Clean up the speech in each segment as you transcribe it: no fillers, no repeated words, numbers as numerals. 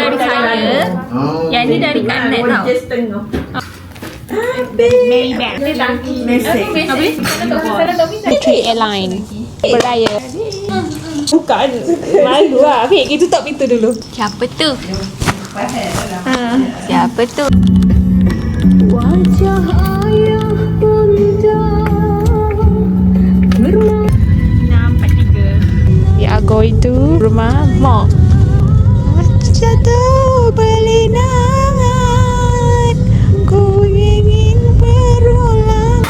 dari saya. Yang ni dari Kak Nat tau. Maybank. Petri Airline. Beraya. Bukan. Malu lah. Fik, kita tutup pintu dulu. Siapa tu? Siapa tu? Wajah ayah We are going to rumah Mok. Jatuh berlinangan, ku ingin berulang.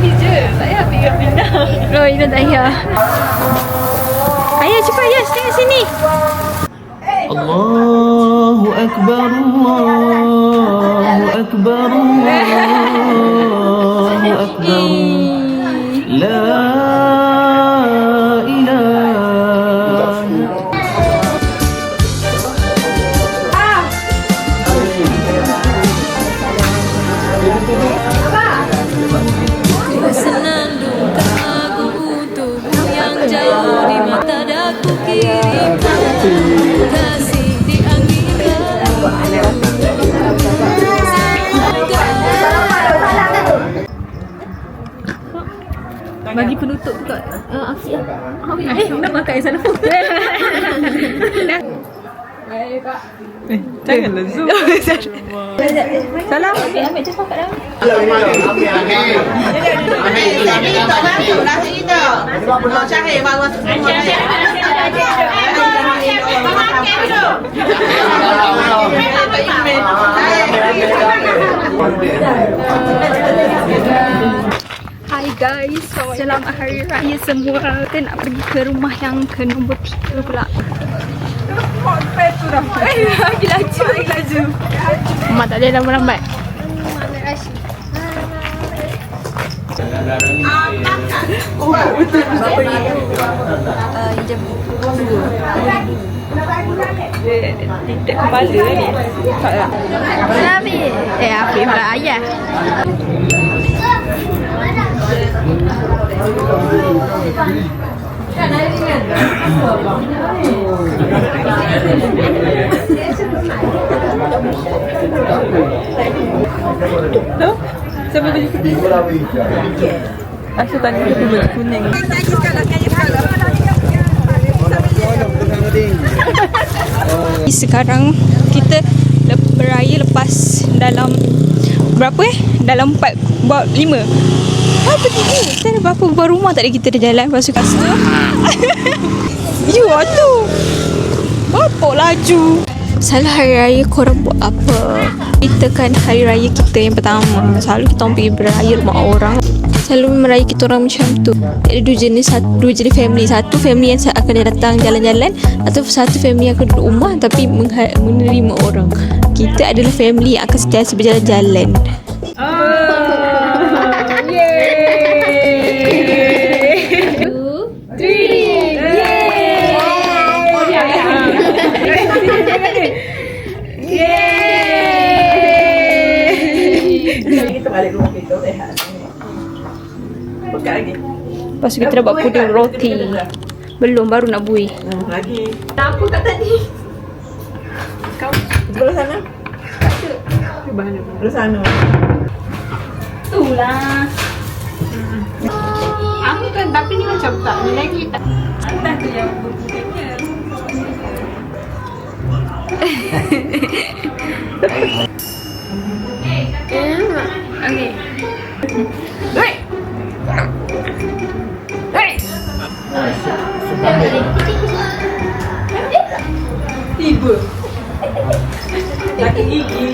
Ni je, saya pindah. Oh, ini tak payah. Ayah cepat ayah, sini. Allahu Akbar, Allahu Akbar, Allahu Akbar. La ilaha. Senandungkan aku untukmu yang jauh di mata daku kirimkan kasih di angin. Bagi penutup kat Afiq lah. Nak makan yang sana. Janganlah zoom. Salam. Ambil cepat kat dalam. Hai guys, selamat hari raya semua. Kita nak pergi ke rumah yang ke nombor 3 pula. Lagi laju. Mak tak boleh lambat-lambat. Tidak kepala ni. Tak lah. Afiq. Afiq pula ayah. Tahu? Siapa beli kuning? Asal tadi dia beli kuning. Sekarang kita beraya lepas dalam berapa dalam 5 apa tu? Kita ada berapa buah rumah tadi kita dah jalan. Lepas tu rasa you tu bapak laju. Salah hari raya korang buat apa? Kita kan hari raya kita yang pertama. Selalu kita orang pergi beraya rumah orang. Selalu meraya kita orang macam tu. Ada dua jenis family. Satu family yang akan datang jalan-jalan, atau satu family yang akan duduk rumah tapi menerima orang. Kita adalah family yang akan sentiasa berjalan-jalan. Balik rumah kita rehat. Pekat lagi. Lepas tu kita dah buat puding roti. Belum, baru nak buih. Lagi. Apa kat tadi? Kau sebelah sana? Tak ada. Sebelah sana. Itulah. Aku kan, tapi ni macam tak ni lagi tak. Atas tu yang berputihnya. Okay. Wait. Tiba. Lagi gigi.